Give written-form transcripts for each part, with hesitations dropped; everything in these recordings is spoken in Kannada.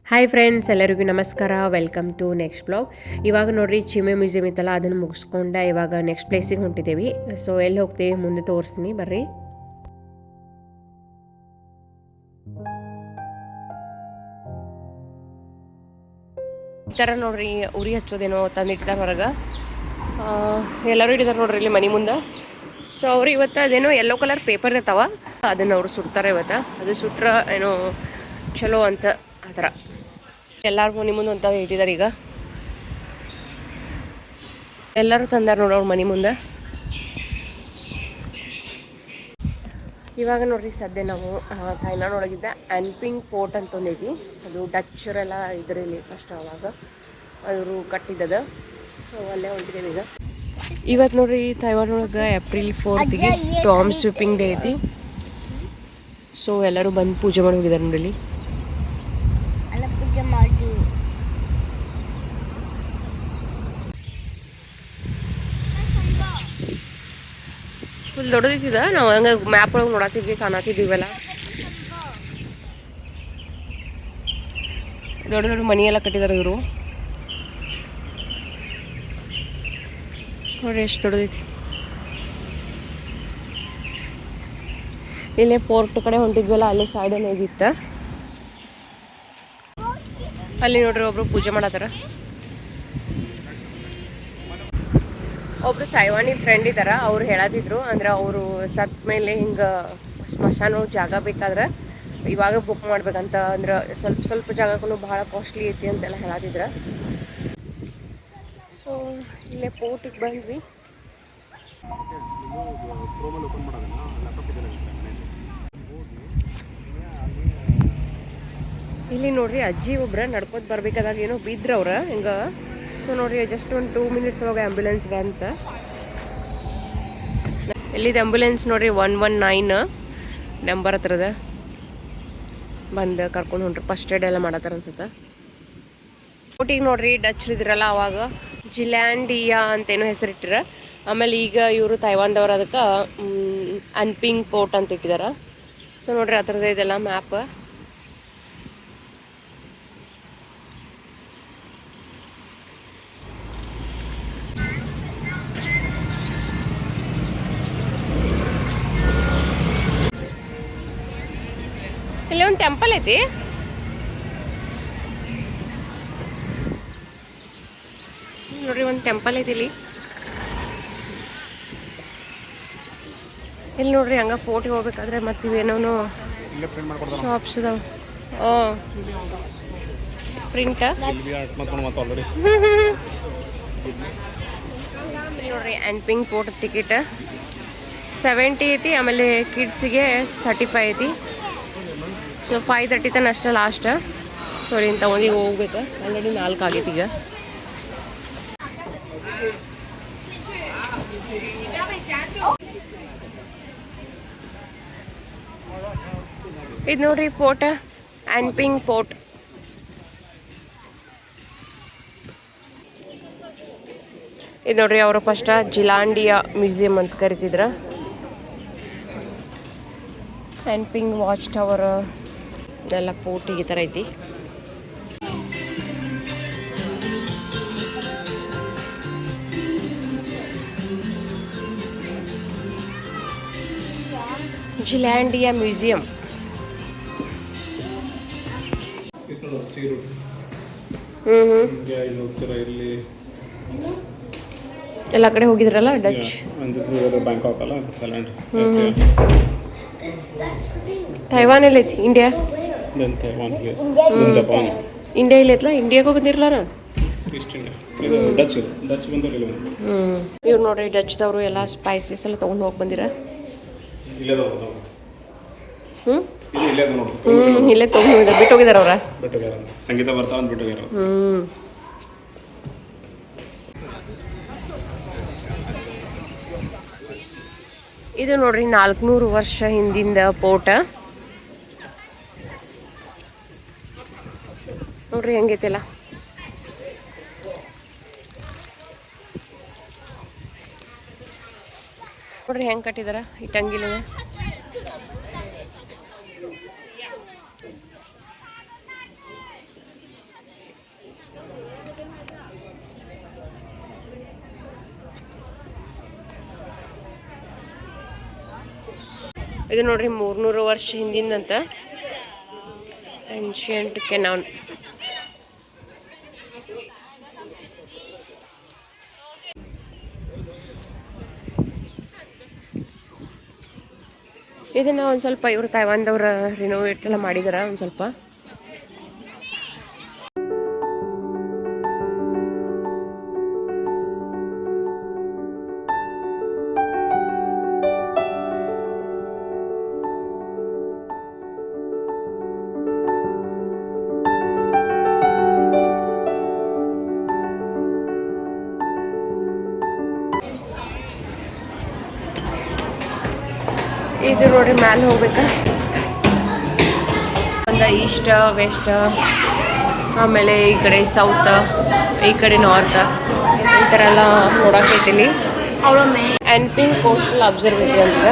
ಹಾಯ್ ಫ್ರೆಂಡ್ಸ್, ಎಲ್ಲರಿಗೂ ನಮಸ್ಕಾರ. Welcome to next blog. ಇವಾಗ ನೋಡ್ರಿ, ಚಿಮ್ಮೆ ಮ್ಯೂಸಿಯಂ ಇತ್ತಲ್ಲ, ಅದನ್ನು ಮುಗಿಸ್ಕೊಂಡ ಇವಾಗ ನೆಕ್ಸ್ಟ್ ಪ್ಲೇಸಿಗೆ ಹೊಂಟಿದ್ದೇವೆ. ಸೊ ಎಲ್ಲಿ ಹೋಗ್ತೀವಿ ಮುಂದೆ ತೋರಿಸ್ತೀನಿ, ಬರ್ರಿ. ಈ ಥರ ನೋಡ್ರಿ, ಉರಿ ಹಚ್ಚೋದೇನೋ ತಂದಿಟ್ಟಿದ್ದಾರೆ ಹೊರಗೆ. ಎಲ್ಲರೂ ಹಿಡಿದಾರೆ ನೋಡ್ರಿ ಇಲ್ಲಿ ಮನೆ ಮುಂದೆ. ಸೊ ಅವ್ರು ಇವತ್ತು ಅದೇನೋ ಯೆಲ್ಲೋ ಕಲರ್ ಪೇಪರ್ ಇರ್ತಾವ, ಅದನ್ನು ಅವರು ಸುಡ್ತಾರೆ ಇವತ್ತು. ಅದು ಸುಟ್ರೆ ಏನೋ ಚಲೋ ಅಂತ ಆ ಥರ ಎಲ್ಲರೂ ಮನೆ ಮುಂದೆ ಅಂತ ಇಟ್ಟಿದ್ದಾರೆ. ಈಗ ಎಲ್ಲರೂ ತಂದಾರ ನೋಡು ಅವ್ರ ಮನೆ ಮುಂದೆ. ಇವಾಗ ನೋಡ್ರಿ, ಸದ್ಯ ನಾವು ಥೈಲ್ಯಾಂಡ್ ಒಳಗಿದ್ದ ಆನ್ಪಿಂಗ್ ಪೋರ್ಟ್ ಅಂತ ಒಂದೈತಿ. ಅದು ಡಚ್ಚರೆಲ್ಲ ಇದರಲ್ಲಿ ಫಸ್ಟ್ ಅವಾಗ ಅವರು ಕಟ್ಟಿದ್ದದ. ಸೊ ಅಲ್ಲೇ ಹೊಂಟಿದ್ದೇವೆ ಈಗ. ಇವತ್ತು ನೋಡ್ರಿ, ಥೈಲ್ಯಾಂಡ್ ಒಳಗೆ ಏಪ್ರಿಲ್ 4ಗೆ ಟಾಮ್ ಸ್ವಿಪ್ಪಿಂಗ್ ಡೇ ಐತಿ. ಸೊ ಎಲ್ಲರೂ ಬಂದು ಪೂಜೆ ಮಾಡಿ ಹೋಗಿದ್ದಾರೆ ನೋಡಲಿ. ಫುಲ್ ದೊಡ್ಡದಿಸಿದ. ನಾವು ಹಂಗೆ ಮ್ಯಾಪ್ ಒಳಗೆ ನೋಡತ್ತಿದ್ವಿ, ಕಾಣತ್ತಿದ್ದೀವಲ್ಲ. ದೊಡ್ಡ ದೊಡ್ಡ ಮನೆಯೆಲ್ಲ ಕಟ್ಟಿದ್ದಾರೆ ಇವರು. ನೋಡ್ರಿ ಎಷ್ಟು ದೊಡ್ಡದೈತಿ. ಇಲ್ಲೇ ಪೋರ್ಟ್ ಕಡೆ ಹೊಂಟಿದ್ವಲ್ಲ, ಅಲ್ಲೇ ಸೈಡಲ್ಲಿ ಇದಿತ್ತು. ಅಲ್ಲಿ ನೋಡ್ರಿ ಒಬ್ರು ಪೂಜೆ ಮಾಡತ್ತಾರ. ಒಬ್ರು ತೈವಾನಿ ಫ್ರೆಂಡ್ ಇದ್ದಾರ. ಅವ್ರು ಹೇಳತ್ತಿದ್ರು, ಅಂದ್ರೆ ಅವರು ಸತ್ ಮೇಲೆ ಹಿಂಗೆ ಸ್ಮಶಾನ ಜಾಗ ಬೇಕಾದ್ರೆ ಇವಾಗ ಬುಕ್ ಮಾಡ್ಬೇಕಂತ. ಅಂದ್ರೆ ಸ್ವಲ್ಪ ಸ್ವಲ್ಪ ಜಾಗಕ್ಕೂ ಭಾಳ ಕಾಸ್ಟ್ಲಿ ಐತಿ ಅಂತೆಲ್ಲ ಹೇಳತ್ತಿದ್ರು. ಸೊ ಇಲ್ಲೇ ಪೋರ್ಟಿಗೆ ಬಂದ್ವಿ. ಇಲ್ಲಿ ನೋಡ್ರಿ, ಅಜ್ಜಿ ಒಬ್ರ ನಡ್ಕೋತ ಬರ್ಬೇಕಾದಾಗ ಏನೋ ಬಿದ್ರವ್ರ ಹಿಂಗ. ಸೊ ನೋಡ್ರಿ, ಜಸ್ಟ್ ಒಂದು 2 ಮಿನಿಟ್ಸ್ ಒಳಗೆ ಆ್ಯಂಬುಲೆನ್ಸ್ ಬಂತ. ಎಲ್ಲಿದೆ ಆ್ಯಂಬುಲೆನ್ಸ್ ನೋಡ್ರಿ, 119 ನಂಬರ್ ಹತ್ರದ ಬಂದು ಕರ್ಕೊಂಡು ಹೊಂಟ್ರಿ. ಫಸ್ಟ್ ಏಡ್ ಎಲ್ಲ ಮಾಡತ್ತಾರ ಅನ್ಸುತ್ತೆ. ಬೋಟಿಗೆ ನೋಡ್ರಿ, ಡಚ್ ಇದ್ರಲ್ಲ ಅವಾಗ ಜಿಲ್ಯಾಂಡಿಯಾ ಅಂತೇನೋ ಹೆಸರಿಟ್ಟಿರ. ಆಮೇಲೆ ಈಗ ಇವರು ತೈವಾನ್ದವ್ರು ಅದಕ್ಕೆ ಅನ್ಪಿಂಗ್ ಪೋರ್ಟ್ ಅಂತ ಇಟ್ಟಿದಾರ. ಸೊ ನೋಡ್ರಿ, ಆ ಥರದ್ದು ಇದೆಲ್ಲ ಮ್ಯಾಪ್. ಇಲ್ಲಿ ಒಂದು ಟೆಂಪಲ್ ಐತಿ. ನೋಡ್ರಿ, ಒಂದು ಟೆಂಪಲ್ ಐತಿ ಇಲ್ಲಿ. ಇಲ್ಲಿ ನೋಡ್ರಿ, ಹಂಗ ಫೋಟಿಗೆ ಹೋಗ್ಬೇಕಾದ್ರೆ ಮತ್ತೆ ಇವೇನೋ ಶಾಪ್ಸ್ ಅದಾವ. ಪ್ರಿಂಟ್ ನೋಡ್ರಿ, ಆ್ಯಂಪಿಂಗ್ ಪೋರ್ಟ್ ಟಿಕೆಟ್ 70 ಐತಿ. ಆಮೇಲೆ ಕಿಡ್ಸಿಗೆ 35 ಐತಿ. ಸೊ 5:30 ತನಕ ಅಷ್ಟೇ ಲಾಸ್ಟ್. ಸರಿ ಇಂಥ ಒಂದಿಗೆ ಹೋಗ್ಬೇಕು. ಆಲ್ರೆಡಿ 4 ಆಗೈತಿ ಈಗ. ಇದು ನೋಡ್ರಿ ಪೋರ್ಟ್, ಆನ್ಪಿಂಗ್ ಪೋರ್ಟ್. ಇದು ನೋಡ್ರಿ, ಅವರು ಫಸ್ಟ್ ಜಿಲಾಂಡಿಯಾ ಮ್ಯೂಸಿಯಂ ಅಂತ ಕರಿತಿದ್ರ. ಆನ್ಪಿಂಗ್ ವಾಚ್ ಟವರ್ ಇದೆಲ್ಲ ಪೋರ್ಟಿಗೆ ಈ ಥರ ಐತಿ. ಜಿಲ್ಯಾಂಡಿಯಾ ಮ್ಯೂಸಿಯಂ. ಎಲ್ಲ ಕಡೆ ಹೋಗಿದ್ರಲ್ಲ ಡಚ್. ತೈವಾನ್ ಎಲ್ಲೈತಿ? ಇಂಡಿಯಾ. ಇಂಡಿಯಾ ಇಲ್ಲೈತ್ಲ, ಇಂಡಿಯಾಗೂ ಬಂದಿರಲ್ಲ. ಇವ್ರು ನೋಡ್ರಿ, ಡಚ್ದವರು ಎಲ್ಲ ಸ್ಪೈಸಸ್ ಎಲ್ಲ ತೊಗೊಂಡು ಹೋಗಿ ಬಂದಿರ. ಇಲ್ಲೇ ತೊಗೊಂಡು ಬಿಟ್ಟು ಹೋಗಿದಾರ ಅವ್ರ. ಸಂಗೀತ ಬರ್ತಾವ ಬಿಟ್ಟು ಹೋಗ್ಯಾರ. ಇದು ನೋಡ್ರಿ, 400 ವರ್ಷ ಹಿಂದಿಂದ ಪೋರ್ಟ್. ನೋಡ್ರಿ ಹೆಂಗೈತಿಲ್ಲ. ನೋಡ್ರಿ ಹೆಂಗೆ ಕಟ್ಟಿದಾರ ಇಟ್ಟಂಗಿಲ್ಲ. ಇದು ನೋಡ್ರಿ 300 ವರ್ಷ ಹಿಂದಿಂದಂತ ಏನ್ಷಿಯಂಟ್ ಕೆನಾನ್. ಇದನ್ನ ಒಂದು ಸ್ವಲ್ಪ ಇವರು ತೈವಾನ್ದವ್ರ ರಿನೋವೇಟ್ ಎಲ್ಲ ಮಾಡಿದಾರ ಒಂದು ಸ್ವಲ್ಪ. ಇದು ನೋಡ್ರಿ ಮ್ಯಾಲೆ ಹೋಗ್ಬೇಕಾ, ಒಂದು ಈಸ್ಟ್ ವೆಸ್ಟ್, ಆಮೇಲೆ ಈ ಕಡೆ ಸೌತ್, ಈ ಕಡೆ ನಾರ್ತ್, ಈ ಥರ ಎಲ್ಲ ನೋಡೋಕೈತಿಲಿ. ಆ್ಯನ್ಪಿಂಗ್ ಕೋಸ್ಟಲ್ ಅಬ್ಸರ್ವೇಟರಿ ಅಂತ.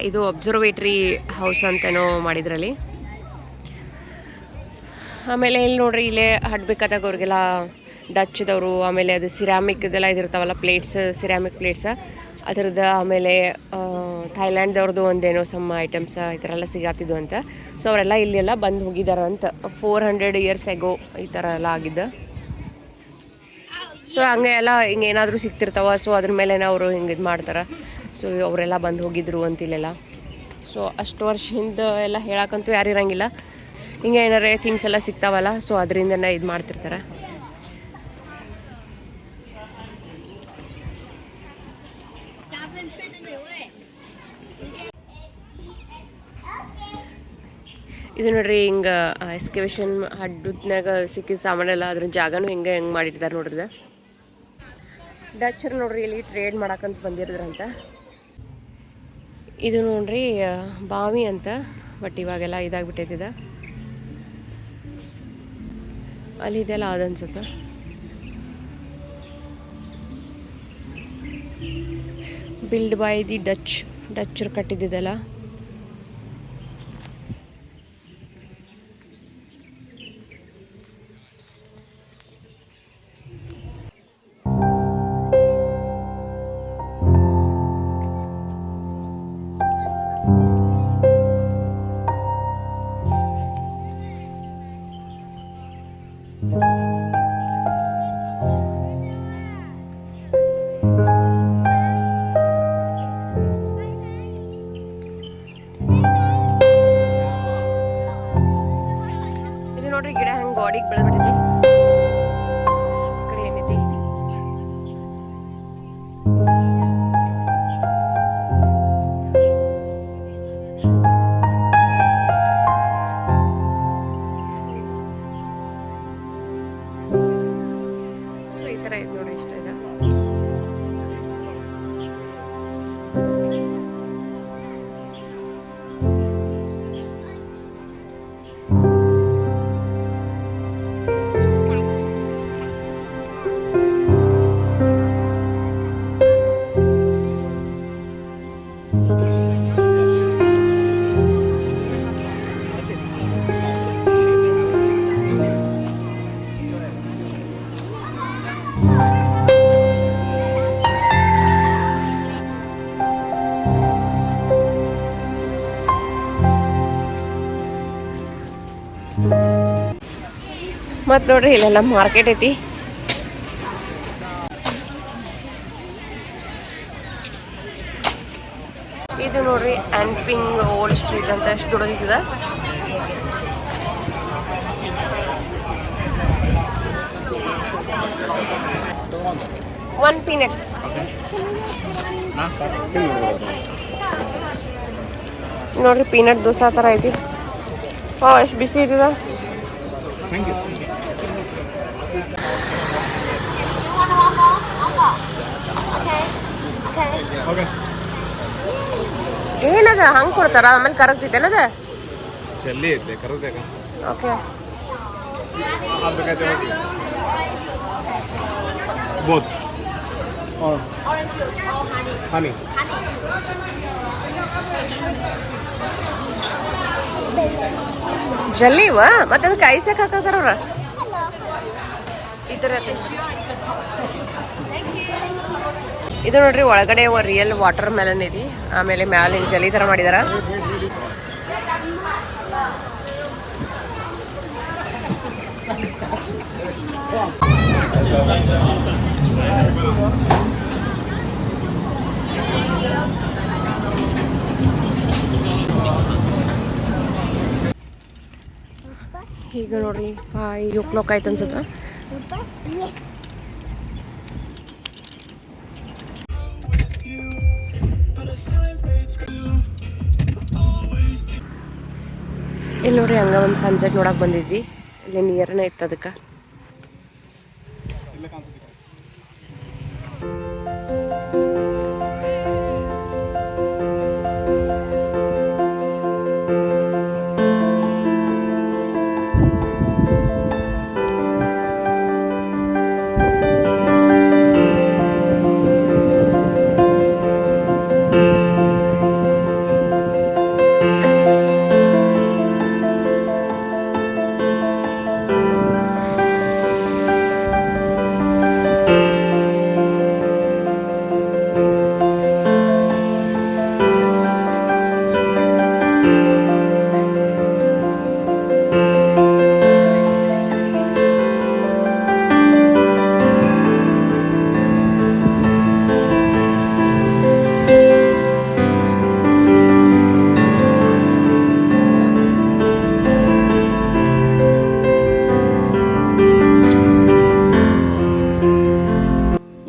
ಇದು ಅಬ್ಸರ್ವೇಟ್ರಿ ಹೌಸ್ ಅಂತೇನೋ ಮಾಡಿದ್ರಲ್ಲಿ. ಆಮೇಲೆ ಇಲ್ಲಿ ನೋಡ್ರಿ, ಇಲ್ಲೇ ಹಡ್ಬೇಕಾದಾಗ ಅವ್ರಿಗೆಲ್ಲ ಡಚ್ದವರು, ಆಮೇಲೆ ಅದು ಸಿರಾಮಿಕ್ದೆಲ್ಲ ಇದಿರ್ತಾವಲ್ಲ ಪ್ಲೇಟ್ಸ್, ಸಿರಾಮಿಕ್ ಪ್ಲೇಟ್ಸ್ ಅದರದ್ದು, ಆಮೇಲೆ ಥೈಲ್ಯಾಂಡ್ದವ್ರದ್ದು ಒಂದೇನೋ ಸಮ್ ಐಟಮ್ಸ್ ಈ ಥರ ಎಲ್ಲ ಸಿಗಾತಿದ್ವು ಅಂತ. ಸೊ ಅವರೆಲ್ಲ ಇಲ್ಲೆಲ್ಲ ಬಂದು ಹೋಗಿದ್ದಾರೆ ಅಂತ. 400 years ಎಗೋ ಈ ಥರ ಎಲ್ಲ ಆಗಿದ್ದು. ಸೊ ಹಂಗೆ ಎಲ್ಲ ಹಿಂಗೆ ಏನಾದರೂ ಸಿಗ್ತಿರ್ತಾವ. ಸೊ ಅದ್ರ ಮೇಲೆ ಅವರು ಹಿಂಗೆ ಇದು ಮಾಡ್ತಾರೆ. ಸೊ ಅವರೆಲ್ಲ ಬಂದು ಹೋಗಿದ್ರು ಅಂತ ಇಲ್ಲೆಲ್ಲ. ಸೊ ಅಷ್ಟು ವರ್ಷದಿಂದ ಎಲ್ಲ ಹೇಳಕ್ಕಂತೂ ಯಾರು ಇರಂಗಿಲ್ಲ. ಹಿಂಗೆ ಏನಾರೇ ಥಿಂಗ್ಸ್ ಎಲ್ಲ ಸಿಗ್ತಾವಲ್ಲ, ಸೊ ಅದರಿಂದನೇ ಇದು ಮಾಡ್ತಿರ್ತಾರೆ. ಇದು ನೋಡ್ರಿ, ಹಿಂಗೆ ಎಕ್ಸ್ಕವೇಷನ್ ಹಡ್ಡದ್ನಾಗ ಸಿಕ್ಕಿದ ಸಾಮಾನೆಲ್ಲ ಅದ್ರ ಜಾಗನೂ ಹೆಂಗೆ ಮಾಡಿಟ್ಟಿದ್ದಾರೆ ನೋಡ್ರಿ. ಡಚ್ಚರ್ ನೋಡ್ರಿ ಇಲ್ಲಿ ಟ್ರೇಡ್ ಮಾಡಕ್ಕಂತ ಬಂದಿರೋದ್ರಂತ. ಇದು ನೋಡ್ರಿ ಬಾವಿ ಅಂತ, ಬಟ್ ಇವಾಗೆಲ್ಲ ಇದಾಗ್ಬಿಟ್ಟೈತಿದ. ಅಲ್ಲಿ ಇದೆಲ್ಲ ಅದನ್ಸುತ್ತೆ. ಬಿಲ್ಡ್ ಬೈ ದಿ ಡಚ್ಚರ್ ಕಟ್ಟಿದ್ದೆಲ್ಲ. ನೋಡ್ರಿ ಗಿಡ ಹೆಂಗೆ ಗಾಡಿಗೆ ಬೆಳೆದ್ಬಿಟ್ಟೈತಿ. ಕಡೆ ಏನೈತಿ, ಸೊ ಈ ಥರ ಐತೆ ನೋಡ್ರಿ, ಇಷ್ಟ ಇದೆ. ಮತ್ತು ನೋಡ್ರಿ ಇಲ್ಲೆಲ್ಲ ಮಾರ್ಕೆಟ್ ಐತಿ. ಇದು ನೋಡ್ರಿ ಆ್ಯನ್ಪಿಂಗ್ ಓಲ್ಡ್ ಸ್ಟ್ರೀಟ್ ಅಂತ ಎಷ್ಟು ದೊಡ್ಡದಿದೆ. ಒನ್ ಪೀನಟ್ ನೋಡ್ರಿ, ಪೀನಟ್ ದೋಸೆ ಥರ ಐತಿ. ಎಷ್ಟು ಬಿಸಿ ಐತಿದ. ಏನದ ಹಂಗೆ ಕೊಡ್ತಾರ, ಆಮೇಲೆ ಕರಗ್ತೈತೇನದ? ಜಲ್ಲಿ ಐತೆ ಕರಗ್ದಾಗ. Okay, both orange juice or honey. ಜಲ್ಲಿ ಇವ ಮತ್ತೆ ಅದಕ್ಕೆ ಐಸ್ ಯಾಕೆ ಹಾಕತ್ತಾರ ಅವ್ರ? ಈ ಥರ ಇದು ನೋಡ್ರಿ ಒಳಗಡೆ ರಿಯಲ್ ವಾಟರ್ ಮೆಲನ್ ಇದೆ. ಆಮೇಲೆ ಮ್ಯಾಲೆ ಜಲಿ ಥರ ಮಾಡಿದಾರ. ಈಗ ನೋಡ್ರಿ 5 ಆಯ್ತು ಅನ್ಸುತ್ತ. ಇಲ್ಲಿ ನೋಡ್ರಿ ಹಂಗ ಒಂದು ಸನ್ಸೆಟ್ ನೋಡಕ್ ಬಂದಿದ್ವಿ. ಇಲ್ಲಿ ನೀರನೇ ಇತ್ತು ಅದಕ್ಕೆ.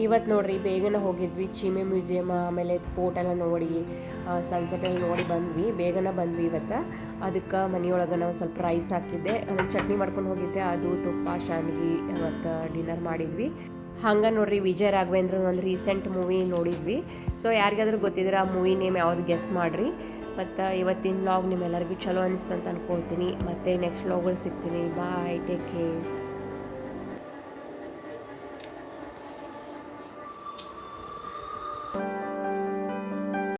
ಇವತ್ತು ನೋಡ್ರಿ ಬೇಗನೆ ಹೋಗಿದ್ವಿ. ಚೀಮೆ ಮ್ಯೂಸಿಯಮ್ ಆಮೇಲೆ ಪೋರ್ಟ್ ಎಲ್ಲ ನೋಡಿ ಸನ್ಸೆಟ್ ಎಲ್ಲ ನೋಡಿ ಬಂದ್ವಿ. ಬೇಗನೆ ಬಂದ್ವಿ ಇವತ್ತು. ಅದಕ್ಕೆ ಮನೆಯೊಳಗೆ ನಾವು ಸ್ವಲ್ಪ ರೈಸ್ ಹಾಕಿದ್ದೆ, ಆಮೇಲೆ ಚಟ್ನಿ ಮಾಡ್ಕೊಂಡು ಹೋಗಿದ್ದೆ. ಅದು ತುಪ್ಪ ಶಾಂಡ್ಗಿ ಇವತ್ತು ಡಿನ್ನರ್ ಮಾಡಿದ್ವಿ. ಹಂಗೆ ನೋಡ್ರಿ ವಿಜಯ ರಾಘವೇಂದ್ರ ಒಂದು ರೀಸೆಂಟ್ ಮೂವಿ ನೋಡಿದ್ವಿ. ಸೊ ಯಾರಿಗಾದ್ರೂ ಗೊತ್ತಿದ್ರೆ ಆ ಮೂವಿ ನೇಮ್ ಯಾವ್ದು ಗೆಸ್ ಮಾಡಿರಿ. ಮತ್ತು ಇವತ್ತಿನ ವ್ಲಾಗ್ ನಿಮ್ಮೆಲ್ಲರಿಗೂ ಚಲೋ ಅನಿಸ್ತಂತ ಅಂದ್ಕೊಳ್ತೀನಿ. ಮತ್ತು ನೆಕ್ಸ್ಟ್ ವ್ಲಾಗ್ಗಳು ಸಿಗ್ತೀನಿ. ಬಾಯ್, ಟೇಕ್ ಕೇರ್.